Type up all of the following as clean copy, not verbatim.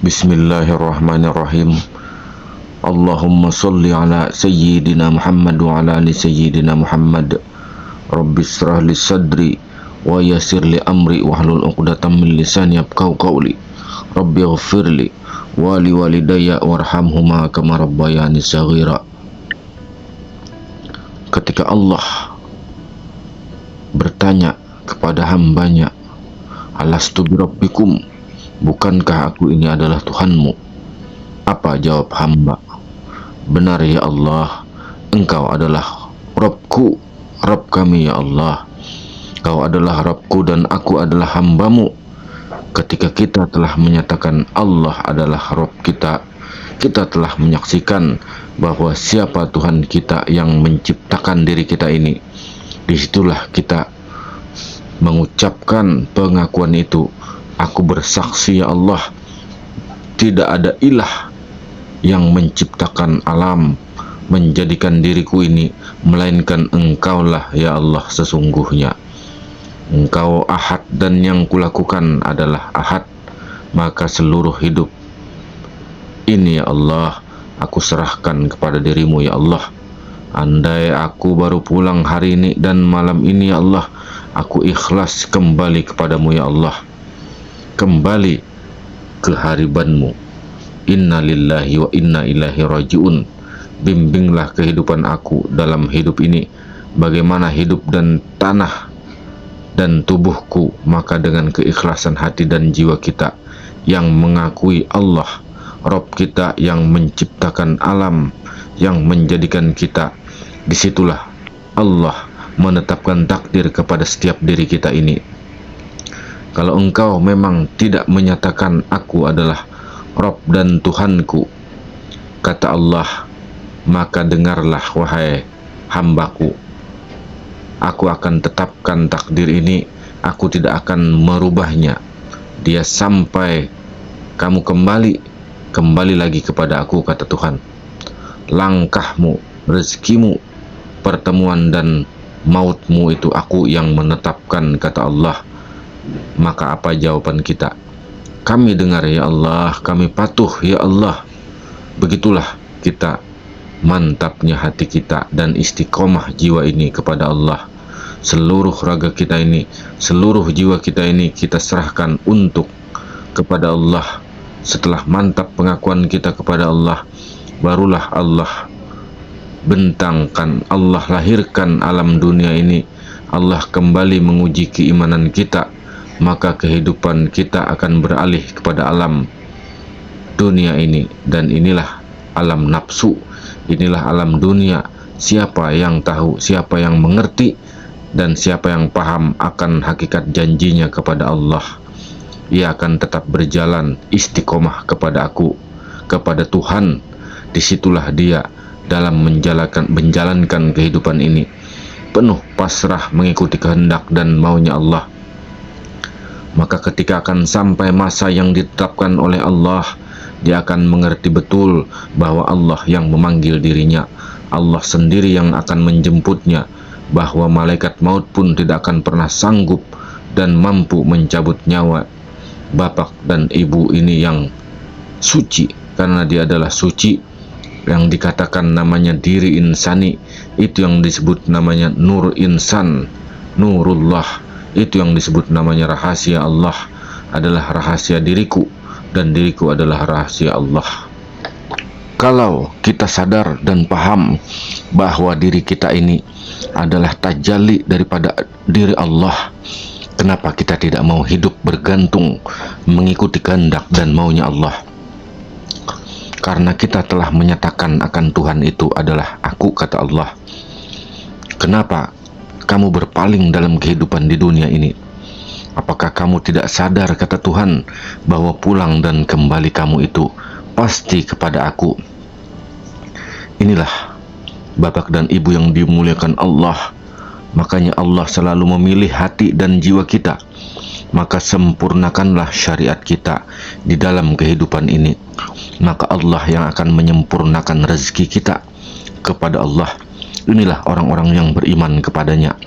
Bismillahirrahmanirrahim. Allahumma salli ala sayyidina Muhammad wa ala ali sayyidina Muhammad. Rabbi israh li sadri wa yassir li amri wahlul 'uqdatam min lisani yafqahu qawli. Rabbi ighfirli wa li walidayya warhamhuma kama rabbayani shaghira. Ketika Allah bertanya kepada hambanya, alastu birabbikum, bukankah aku ini adalah Tuhanmu? Apa jawab hamba? Benar ya Allah, Engkau adalah Rabbku, Rabb kami ya Allah. Kau adalah Rabbku dan aku adalah hambamu. Ketika kita telah menyatakan Allah adalah Rabb kita, kita telah menyaksikan bahwa siapa Tuhan kita yang menciptakan diri kita ini. Disitulah kita mengucapkan pengakuan itu. Aku bersaksi ya Allah, tidak ada ilah yang menciptakan alam, menjadikan diriku ini, melainkan Engkaulah ya Allah sesungguhnya. Engkau ahad dan yang kulakukan adalah ahad, maka seluruh hidup ini ya Allah, aku serahkan kepada dirimu ya Allah. Andai aku baru pulang hari ini dan malam ini ya Allah, aku ikhlas kembali kepadamu ya Allah, kembali ke haribanmu. Inna lillahi wa inna ilaihi raji'un. Bimbinglah kehidupan aku dalam hidup ini, bagaimana hidup dan tanah dan tubuhku, maka dengan keikhlasan hati dan jiwa kita yang mengakui Allah Rabb kita yang menciptakan alam, yang menjadikan kita, disitulah Allah menetapkan takdir kepada setiap diri kita ini. Kalau engkau memang tidak menyatakan aku adalah Rabb dan Tuhanku, kata Allah, maka dengarlah wahai hambaku, aku akan tetapkan takdir ini, aku tidak akan merubahnya. Dia sampai kamu kembali lagi kepada aku, kata Tuhan. Langkahmu, rezekimu, pertemuan dan mautmu itu aku yang menetapkan, kata Allah. Maka apa jawaban kita? Kami dengar ya Allah, kami patuh ya Allah. Begitulah kita, mantapnya hati kita dan istiqomah jiwa ini kepada Allah. Seluruh raga kita ini, seluruh jiwa kita ini kita serahkan untuk kepada Allah. Setelah mantap pengakuan kita kepada Allah, barulah Allah bentangkan, Allah lahirkan alam dunia ini. Allah kembali menguji keimanan kita, maka kehidupan kita akan beralih kepada alam dunia ini. Dan inilah alam nafsu, inilah alam dunia. Siapa yang tahu, siapa yang mengerti, dan siapa yang paham akan hakikat janjinya kepada Allah, ia akan tetap berjalan istiqomah kepada aku, kepada Tuhan. Disitulah dia dalam menjalankan kehidupan ini penuh pasrah mengikuti kehendak dan maunya Allah. Maka ketika akan sampai masa yang ditetapkan oleh Allah, dia akan mengerti betul bahwa Allah yang memanggil dirinya, Allah sendiri yang akan menjemputnya, bahwa malaikat maut pun tidak akan pernah sanggup dan mampu mencabut nyawa bapak dan ibu ini yang suci, karena dia adalah suci, yang dikatakan namanya diri insani, itu yang disebut namanya nur insan, nurullah, itu yang disebut namanya rahasia Allah, adalah rahasia diriku, dan diriku adalah rahasia Allah. Kalau kita sadar dan paham bahwa diri kita ini adalah tajalli daripada diri Allah, kenapa kita tidak mau hidup bergantung mengikuti kehendak dan maunya Allah? Karena kita telah menyatakan akan Tuhan itu adalah aku, kata Allah. Kenapa kamu berpaling dalam kehidupan di dunia ini? Apakah kamu tidak sadar, kata Tuhan, bahwa pulang dan kembali kamu itu pasti kepada aku? Inilah bapak dan ibu yang dimuliakan Allah. Makanya Allah selalu memilih hati dan jiwa kita. Maka sempurnakanlah syariat kita di dalam kehidupan ini. Maka Allah yang akan menyempurnakan rezeki kita kepada Allah. Inilah orang-orang yang beriman kepadanya.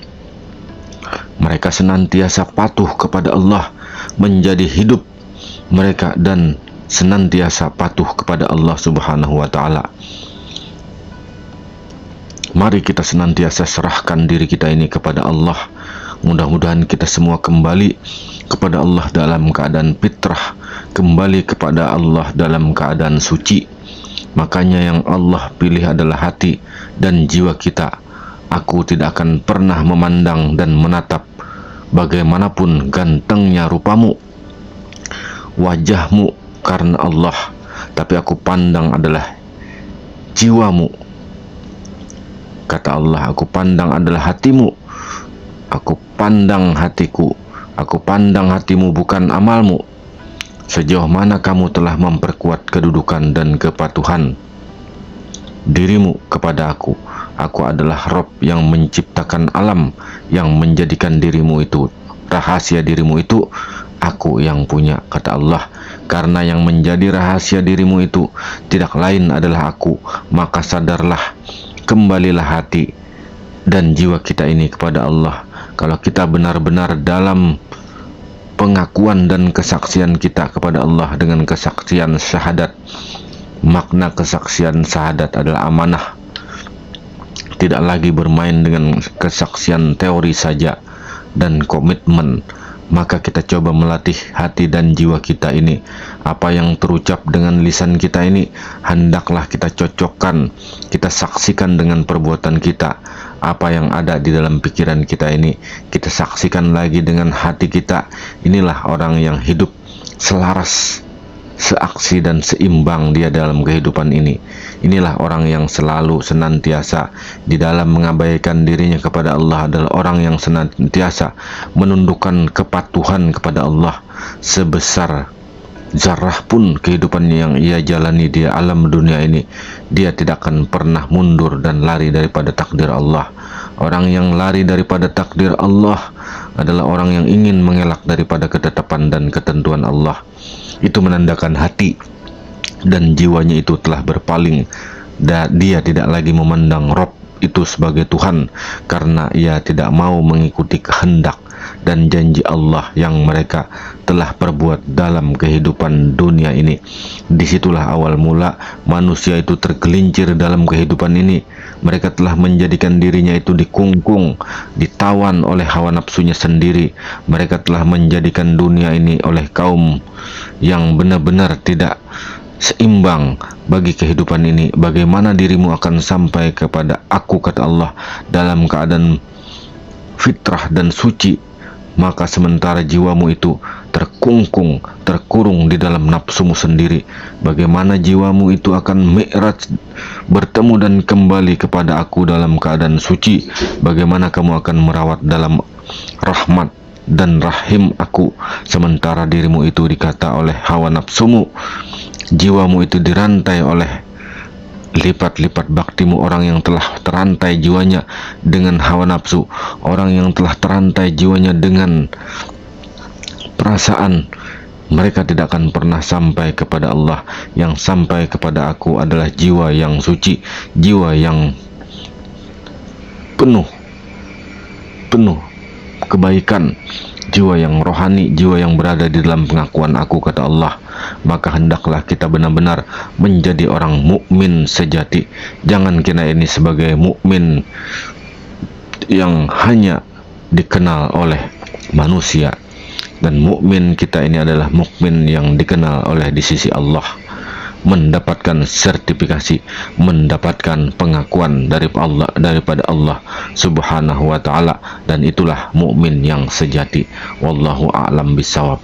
Mereka senantiasa patuh kepada Allah, menjadi hidup mereka dan senantiasa patuh kepada Allah Subhanahu wa Ta'ala. Mari kita senantiasa serahkan diri kita ini kepada Allah. Mudah-mudahan kita semua kembali kepada Allah dalam keadaan fitrah, kembali kepada Allah dalam keadaan suci. Makanya yang Allah pilih adalah hati dan jiwa kita. Aku tidak akan pernah memandang dan menatap bagaimanapun gantengnya rupamu, wajahmu karena Allah, tapi aku pandang adalah jiwamu. Kata Allah, aku pandang adalah hatimu. Aku pandang hatiku. Aku pandang hatimu, bukan amalmu. Sejauh mana kamu telah memperkuat kedudukan dan kepatuhan dirimu kepada aku. Aku adalah Rob yang menciptakan alam, yang menjadikan dirimu itu, rahasia dirimu itu, aku yang punya, kata Allah. Karena yang menjadi rahasia dirimu itu tidak lain adalah aku, maka sadarlah, kembalilah hati dan jiwa kita ini kepada Allah. Kalau kita benar-benar dalam pengakuan dan kesaksian kita kepada Allah dengan kesaksian syahadat. Makna kesaksian syahadat adalah amanah, tidak lagi bermain dengan kesaksian teori saja dan komitmen. Maka kita coba melatih hati dan jiwa kita ini. Apa yang terucap dengan lisan kita ini, hendaklah kita cocokkan, kita saksikan dengan perbuatan kita. Apa yang ada di dalam pikiran kita ini, kita saksikan lagi dengan hati kita. Inilah orang yang hidup selaras, seaksi dan seimbang dia dalam kehidupan ini. Inilah orang yang selalu senantiasa di dalam mengabaikan dirinya kepada Allah, adalah orang yang senantiasa menundukkan kepatuhan kepada Allah. Sebesar zarah pun kehidupannya yang ia jalani di alam dunia ini, dia tidak akan pernah mundur dan lari daripada takdir Allah. Orang yang lari daripada takdir Allah adalah orang yang ingin mengelak daripada ketetapan dan ketentuan Allah. Itu menandakan hati dan jiwanya itu telah berpaling. Dia tidak lagi memandang Rob itu sebagai Tuhan, karena ia tidak mau mengikuti kehendak dan janji Allah yang mereka telah perbuat dalam kehidupan dunia ini. Disitulah awal mula manusia itu tergelincir dalam kehidupan ini. Mereka telah menjadikan dirinya itu dikungkung, ditawan oleh hawa nafsunya sendiri. Mereka telah menjadikan dunia ini oleh kaum yang benar-benar tidak seimbang bagi kehidupan ini. Bagaimana dirimu akan sampai kepada aku, kata Allah, dalam keadaan fitrah dan suci, maka sementara jiwamu itu terkungkung, terkurung di dalam nafsumu sendiri. Bagaimana jiwamu itu akan mi'raj, bertemu dan kembali kepada aku dalam keadaan suci? Bagaimana kamu akan merawat dalam rahmat dan rahim aku, sementara dirimu itu dikata oleh hawa nafsumu, jiwamu itu dirantai oleh lipat-lipat baktimu. Orang yang telah terantai jiwanya dengan hawa nafsu, orang yang telah terantai jiwanya dengan perasaan, mereka tidak akan pernah sampai kepada Allah. Yang sampai kepada aku adalah jiwa yang suci, jiwa yang penuh kebaikan, jiwa yang rohani, jiwa yang berada di dalam pengakuan aku, kata Allah. Maka hendaklah kita benar-benar menjadi orang mukmin sejati. Jangan kita ini sebagai mukmin yang hanya dikenal oleh manusia, dan mukmin kita ini adalah mukmin yang dikenal oleh di sisi Allah, mendapatkan sertifikasi, mendapatkan pengakuan daripada Allah Subhanahu wa Ta'ala, dan itulah mukmin yang sejati. Wallahu a'lam bishawab.